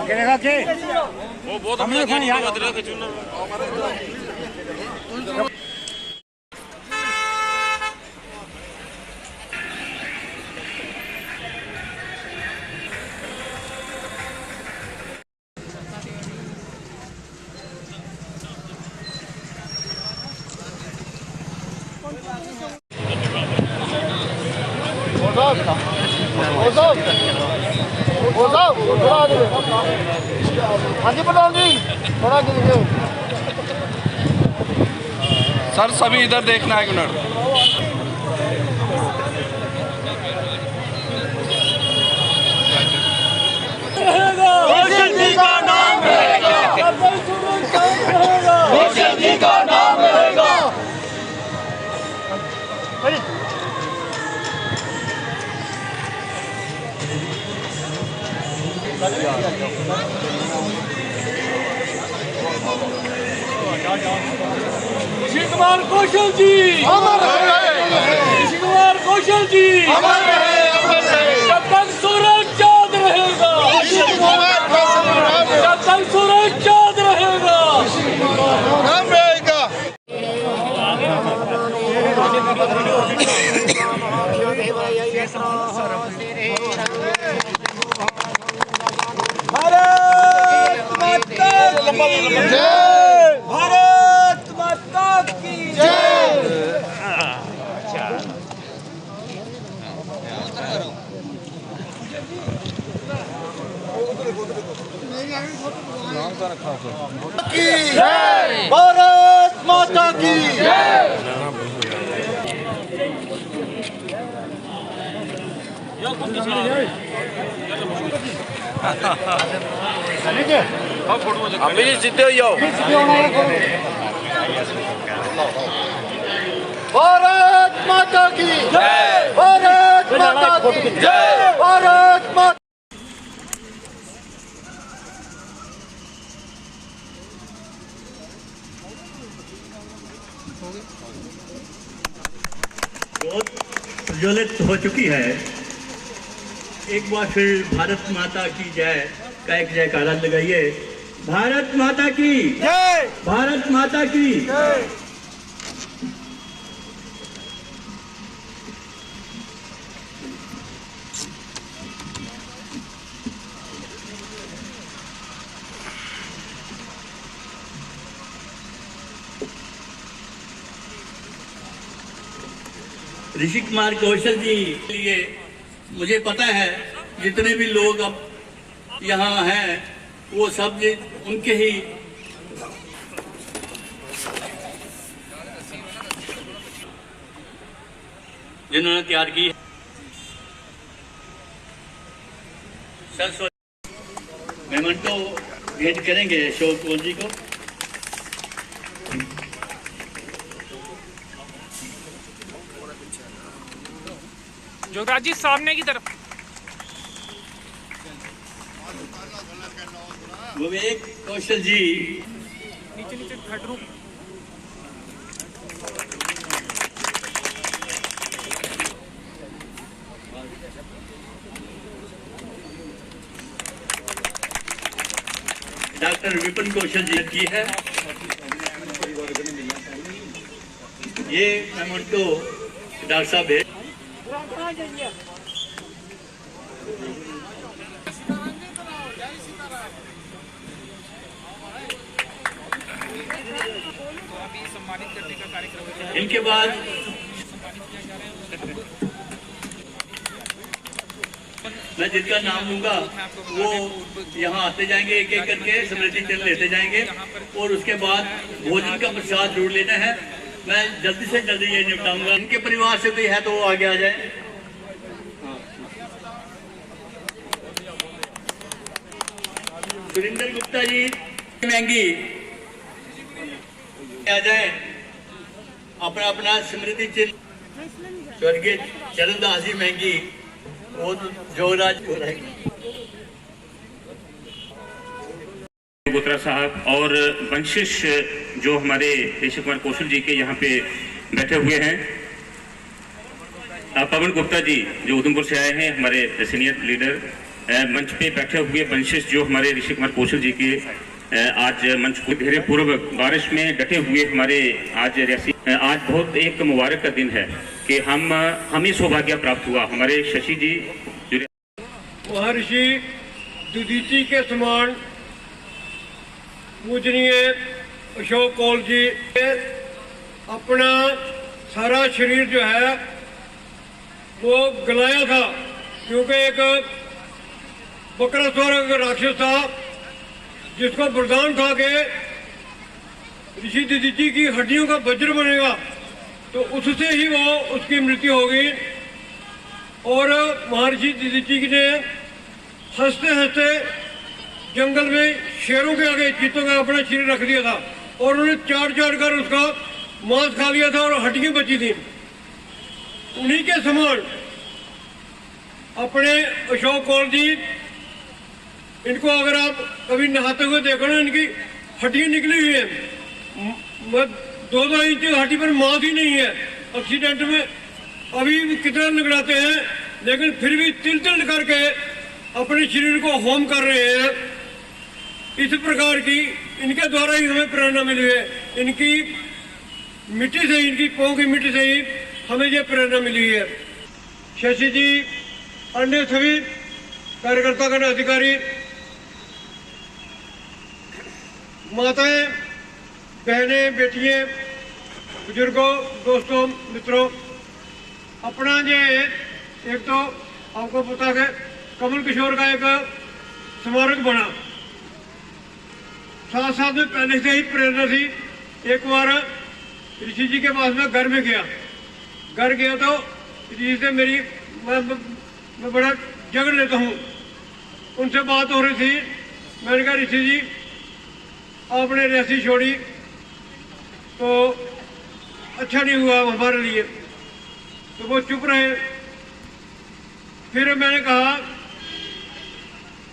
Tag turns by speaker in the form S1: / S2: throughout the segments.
S1: वो बहुत हमने
S2: हाँ जी प्रधान जी, थोड़ा
S3: सर सभी इधर देखना है, एक मिनट।
S2: कौशल जी का नाम रहेगा, कौशल जी का नाम रहेगा।
S4: ऋषि कुमार कौशल जी
S2: अमर रहे,
S4: ऋषि कुमार कौशल जी
S2: अमर रहे, अमर रहे।
S4: जब तक सूरज चाँद रहेगा, जब तक सूरज चाँद रहेगा,
S2: नाम रहेगा। भारत माता की जय। भारत माता की जय।
S3: अभी जीते हो
S2: भारत माता की जय, भारत माता की जय, भारत माता।
S5: बहुत प्रज्वलित हो चुकी है। एक बार फिर भारत माता की जय का एक जयकारा लगाइए। भारत माता की
S2: जय,
S5: भारत माता की
S2: जय।
S5: ऋषि कुमार कौशल जी के लिए मुझे पता है जितने भी लोग अब यहाँ हैं वो सब उनके ही जिन्होंने तैयार की है। मेमेंटो भेंट करेंगे अशोक कौल जी को।
S4: जोगराज जी सामने की तरफ।
S5: विवेक कौशल जी
S4: नीचे नीचे खटरू।
S5: डॉक्टर विपिन कौशल जी की है ये मेमेंटो डॉक्टर साहब है। इनके बाद मैं जिनका नाम लूंगा वो यहाँ आते जाएंगे, एक एक करके स्मृति चिन्ह लेते जाएंगे और उसके बाद भोजन का प्रसाद जरूर लेना है। मैं जल्दी से जल्दी ये निपटाऊंगा। इनके परिवार से कोई है तो वो आगे आ जाए। सुरेंद्र गुप्ता जी महंगी आ जाए, अपना अपना स्मृति चिन्ह स्वर्गीय चरणदास जी महंगी और जोगराज
S6: गुत्रा साहब और वंशिश जो हमारे ऋषि कुमार कौशल जी के यहाँ पे बैठे हुए हैं। पवन गुप्ता जी जो उधमपुर से आए हैं, हमारे सीनियर लीडर मंच पे बैठे हुए वंशिष्ठ जो हमारे ऋषि कुमार कौशल जी के आज मंच को धैर्य पूर्वक बारिश में डटे हुए हमारे आज रियासी आज बहुत एक मुबारक का दिन है कि हमें सौभाग्य प्राप्त हुआ। हमारे शशि जी जो
S1: महर्षि दुदीची के समान पूजनीय अशोक कौल जी अपना सारा शरीर जो है वो गलाया था, क्योंकि एक बकरासुर राक्षस था जिसको वरदान था कि ऋषि दधीची की हड्डियों का वज्र बनेगा, तो उससे ही वो उसकी मृत्यु हो गई। और महर्षि दधीची ने हंसते हंसते जंगल में शेरों के आगे चीतों का अपना शरीर रख दिया था और उन्हें चाट चाट कर उसका मांस खा लिया था और हड्डियां बची थी। उन्हीं के समान अपने अशोक कौल जी, इनको अगर आप कभी नहाते हुए देखो ना, इनकी हड्डियां निकली हुई है, 2-2 इंच हड्डी पर मांस ही नहीं है। एक्सीडेंट में अभी कितना निगड़ाते हैं, लेकिन फिर भी तिल तिल करके अपने शरीर को होम कर रहे हैं। इस प्रकार की इनके द्वारा ही हमें प्रेरणा मिली है, इनकी मिट्टी से, इनकी पाँव की मिट्टी से ही हमें ये प्रेरणा मिली है। शशि जी, अन्य सभी कार्यकर्ता गण, अधिकारी, माताएं, बहनें, बेटियां, बुजुर्गों, दोस्तों, मित्रों, अपना ये एक तो आपको पता है कमल किशोर का एक स्मारक बना, साथ साथ में पहले से ही प्रेरणा थी। एक बार ऋषि जी के पास में घर में गया, तो ऋषि से मेरी मैं बड़ा झगड़ लेता हूँ, उनसे बात हो रही थी। मैंने कहा ऋषि जी आपने रियासी छोड़ी तो अच्छा नहीं हुआ हमारे लिए, तो वो चुप रहे। फिर मैंने कहा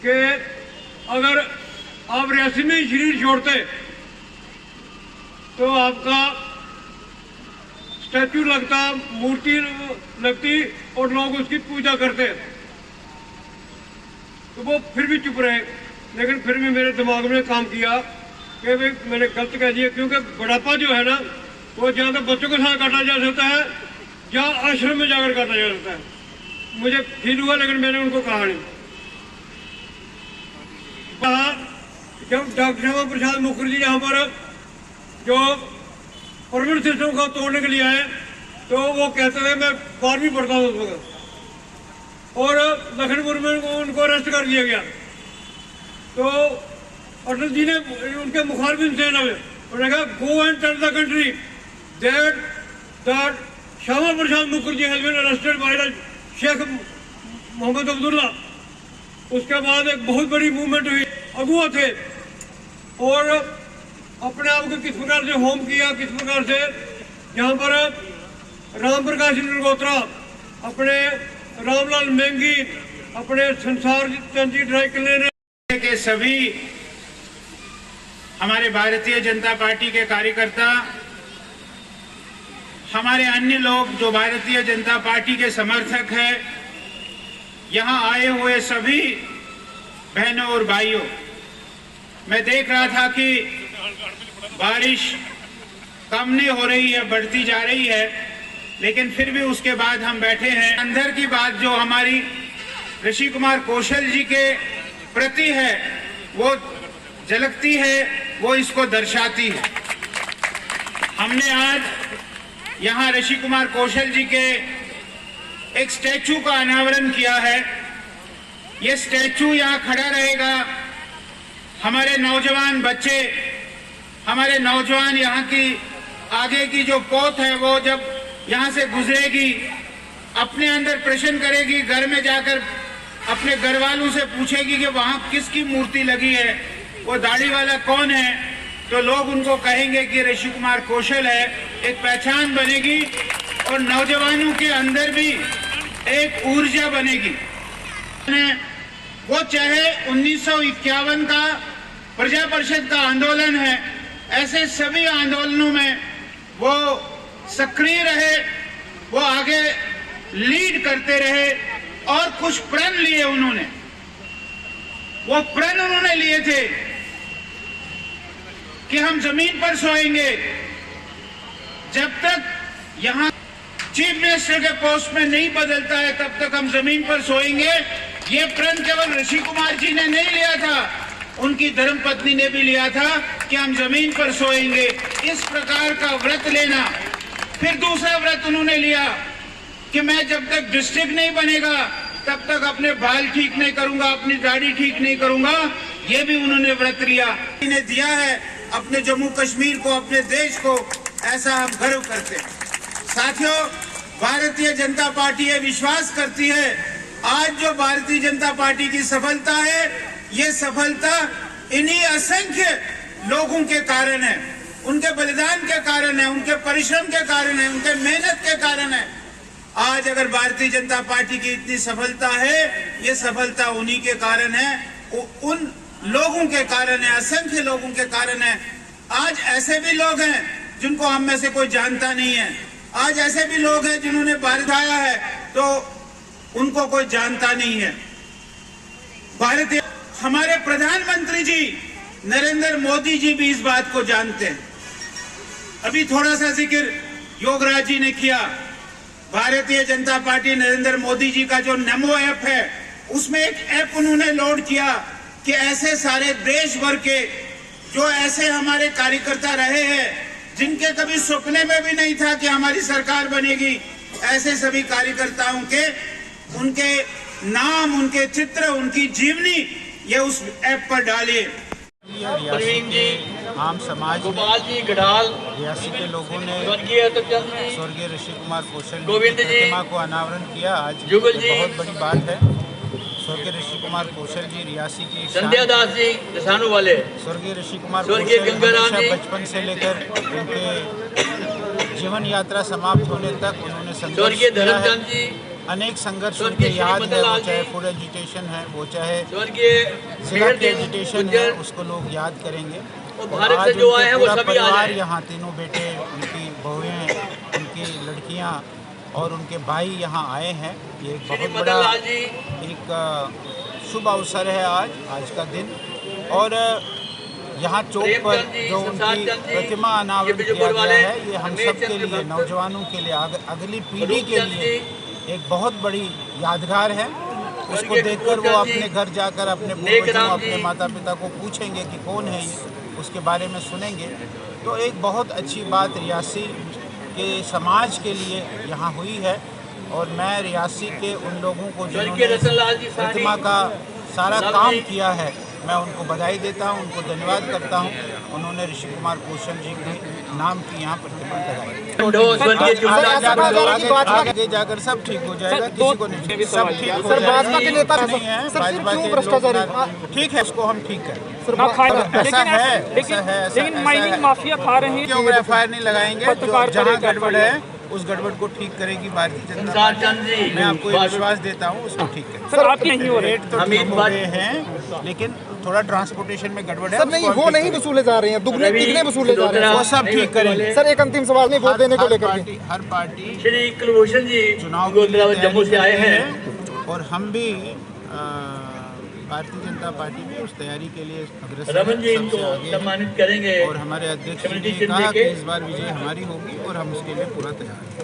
S1: कि अगर आप रियासी में ही शरीर छोड़ते तो आपका स्टैचू लगता, मूर्ति लगती और लोग उसकी पूजा करते, तो वो फिर भी चुप रहे। लेकिन फिर भी मेरे दिमाग में काम किया कि भाई मैंने गलत कह दिया, क्योंकि बुढ़ापा जो है ना वो या तो बच्चों के साथ काटा जा सकता है या आश्रम में जाकर काटा जा सकता है। मुझे फील हुआ, लेकिन मैंने उनको कहा नहीं। जब डॉक्टर श्यामा प्रसाद मुखर्जी यहाँ पर जो परमानेंट सिस्टम को तोड़ने के लिए आए, तो वो कहते थे, मैं 12वीं पढ़ता हूँ उस वक्त, और लखनपुर में उनको अरेस्ट कर दिया गया। तो अटल जी ने उनके मुखारबिन सेना में उन्होंने कहा, go and tell the country that Shyama Prasad Mukherjee has been arrested by the Sheikh Mohammad Abdullah. उसके बाद एक बहुत बड़ी मूवमेंट हुई, अगुआ थे, और अपने आप को किस प्रकार से होम किया, किस प्रकार से यहाँ पर राम प्रकाश निर्गोत्रा, अपने रामलाल मेंगी, अपने संसार चंद जी ड्राई क्लीनर
S7: के सभी हमारे भारतीय जनता पार्टी के कार्यकर्ता, हमारे अन्य लोग जो भारतीय जनता पार्टी के समर्थक हैं, यहाँ आए हुए सभी बहनों और भाइयों, मैं देख रहा था कि बारिश कम नहीं हो रही है, बढ़ती जा रही है, लेकिन फिर भी उसके बाद हम बैठे हैं। अंदर की बात जो हमारी ऋषि कुमार कौशल जी के प्रति है वो झलकती है, वो इसको दर्शाती है। हमने आज यहाँ ऋषि कुमार कौशल जी के एक स्टैचू का अनावरण किया है। ये स्टैचू यहाँ खड़ा रहेगा। हमारे नौजवान बच्चे, हमारे नौजवान यहाँ की आगे की जो पौध है वो जब यहाँ से गुजरेगी, अपने अंदर प्रश्न करेगी, घर में जाकर अपने घर वालों से पूछेगी कि वहाँ किसकी मूर्ति लगी है, वो दाढ़ी वाला कौन है, तो लोग उनको कहेंगे कि ऋषि कुमार कौशल है। एक पहचान बनेगी और नौजवानों के अंदर भी एक ऊर्जा बनेगी। वो चाहे 1951 का प्रजा परिषद का आंदोलन है, ऐसे सभी आंदोलनों में वो सक्रिय रहे, वो आगे लीड करते रहे और कुछ प्रण लिए उन्होंने। वो प्रण उन्होंने लिए थे कि हम जमीन पर सोएंगे जब तक यहां चीफ मिनिस्टर के पोस्ट में नहीं बदलता है, तब तक हम जमीन पर सोएंगे। ये प्रण केवल ऋषि कुमार जी ने नहीं लिया था, उनकी धर्मपत्नी ने भी लिया था कि हम जमीन पर सोएंगे। इस प्रकार का व्रत लेना। फिर दूसरा व्रत उन्होंने लिया कि मैं जब तक डिस्ट्रिक्ट नहीं बनेगा तब तक अपने बाल ठीक नहीं करूंगा, अपनी दाढ़ी ठीक नहीं करूंगा। ये भी उन्होंने व्रत लिया। इन्हें दिया है अपने जम्मू कश्मीर को, अपने देश को, ऐसा हम गर्व करते हैं। साथियों, भारतीय जनता पार्टी ये विश्वास करती है, आज जो भारतीय जनता पार्टी की सफलता है, ये सफलता इन्हीं असंख्य लोगों के कारण है, उनके बलिदान के कारण है, उनके परिश्रम के कारण है, उनके मेहनत के कारण है। आज अगर भारतीय जनता पार्टी की इतनी सफलता है, ये सफलता उन्हीं के कारण है, उन लोगों के कारण है, असंख्य लोगों के कारण है। आज ऐसे भी लोग हैं जिनको हम में से कोई जानता नहीं है, आज ऐसे भी लोग हैं जिन्होंने भारत आया है तो उनको कोई जानता नहीं है। भारतीय हमारे प्रधानमंत्री जी नरेंद्र मोदी जी भी इस बात को जानते हैं। अभी थोड़ा सा जिक्र योगराज जी ने किया। भारतीय जनता पार्टी नरेंद्र मोदी जी का जो नमो ऐप है, उसमें एक ऐप उन्होंने लोड किया कि ऐसे सारे देश भर के जो ऐसे हमारे कार्यकर्ता रहे हैं जिनके कभी सपने में भी नहीं था कि हमारी सरकार बनेगी, ऐसे सभी कार्यकर्ताओं के उनके नाम, उनके चित्र, उनकी जीवनी ये उस ऐप पर डालिए।
S5: प्रवीण जी,
S7: आम समाज
S5: गोपाल जी गढ़ाल,
S7: रियासी के लोगों ने स्वर्गीय ऋषि कुमार कौशल
S5: गोविंद
S7: की
S5: जी,
S7: प्रतिमा को अनावरण किया। आज
S5: जुगल जी,
S7: बहुत बड़ी बात है। स्वर्गीय ऋषि कुमार कौशल जी रियासी की
S5: संध्या दास जी दसानू वाले,
S7: स्वर्गीय ऋषि कुमार
S5: स्वर्गीय
S7: कौशल
S5: गंगाराम
S7: हमेशा
S5: जी,
S7: बचपन से लेकर उनके जीवन यात्रा समाप्त होने तक उन्होंने संघर्ष
S5: स्वर्गीय
S7: किया है।
S5: धर्मचंद जी,
S7: अनेक संघर्ष
S5: स्वर्गीय
S7: उनके याद है, वो
S5: श्री
S7: चाहे
S5: जी,
S7: फूड एजुटेशन है, वो चाहे
S5: स्वर्गीय
S7: जिला के एजुटेशन है, उसको लोग याद करेंगे।
S5: और भारत से जो आए हैं वो
S7: पूरा
S5: सभी आ
S7: परिवार
S5: जाए।
S7: यहाँ, तीनों बेटे, उनकी बहुएं, उनकी लड़कियाँ और उनके भाई यहाँ आए हैं। ये एक
S5: श्री
S7: बहुत
S5: मदन
S7: बड़ा
S5: लाल जी,
S7: एक शुभ अवसर है आज का दिन। और यहाँ चौक पर
S5: प्रेमचंद जी,
S7: जो
S5: शमशाद
S7: उनकी
S5: चंद जी,
S7: प्रतिमा
S5: ये
S7: अनावरण
S5: बिजपुर
S7: किया गया
S5: वाले,
S7: है, ये हम
S5: रमेश
S7: सब के
S5: चंद्र
S7: लिए,
S5: भक्त,
S7: नौजवानों के लिए, अगली पीढ़ी के
S5: रूपचंद
S7: लिए
S5: जी,
S7: एक बहुत बड़ी यादगार है। उसको
S5: स्वर्गीय
S7: देखकर वो
S5: कपूरचंद जी,
S7: अपने घर जाकर अपने
S5: नेक
S7: पूर्वजों,
S5: राम
S7: अपने
S5: जी,
S7: माता पिता को पूछेंगे कि कौन है ये, उसके बारे में सुनेंगे। तो एक बहुत अच्छी बात रियासी के समाज के लिए यहाँ हुई है। और मैं रियासी के उन लोगों को
S5: स्वर्गीय
S7: जिन्होंने
S5: रतनलाल जी साहनी,
S7: प्रतिमा का सारा
S5: लव
S7: काम
S5: जी,
S7: किया है, मैं उनको बधाई देता हूँ, उनको धन्यवाद करता हूँ। उन्होंने ऋषि कुमार कौशल जी के नाम की यहाँ प्रतिमा लगाई। आगे जाकर सब ठीक हो जाएगा, किसी को नहीं, सब ठीक हो जाएगा।
S2: भाजपा के नेता
S7: नहीं है, भाजपा के
S2: भ्रष्टाचारी
S7: ठीक है, उसको हम ठीक करें।
S4: लेकिन
S7: ऐसा है,
S4: लेकिन माइनिंग माफिया खा रहे हैं।
S7: क्यों FIR नहीं लगाएंगे? जहाँ गड़बड़ है उस गड़बड़ को ठीक करेगी भारतीय जनता पार्टी। मैं आपको ये विश्वास देता हूँ, उसको ठीक करें।
S4: सर आपकी नहीं हो रही।
S7: रेट तो ठीक हो गए हैं, लेकिन थोड़ा ट्रांसपोर्टेशन में गड़बड़ है।
S2: सर नहीं, वो नहीं वसूले जा रहे हैं, दुगने तिगने वसूले जा रहे हैं।
S7: वो सब ठीक करेंगे।
S2: सर एक अंतिम सवाल नहीं, वोट देने को लेकर के।
S7: हर पार्टी
S5: श्री कुलभूषण जी
S7: चुनाव के लिए
S5: जम्मू से आए हैं,
S7: और हम भी भारतीय जनता पार्टी भी उस तैयारी के लिए अग्रसर
S5: रमन जी
S7: है,
S5: इनको
S7: सबसे आगे है।
S5: सम्मानित करेंगे।
S7: और हमारे अध्यक्ष जी
S5: कमेटी
S7: ने
S5: चिन्ह
S7: कहा कि
S5: देके।
S7: इस बार विजय हमारी होगी और हम उसके लिए पूरा तैयार हैं।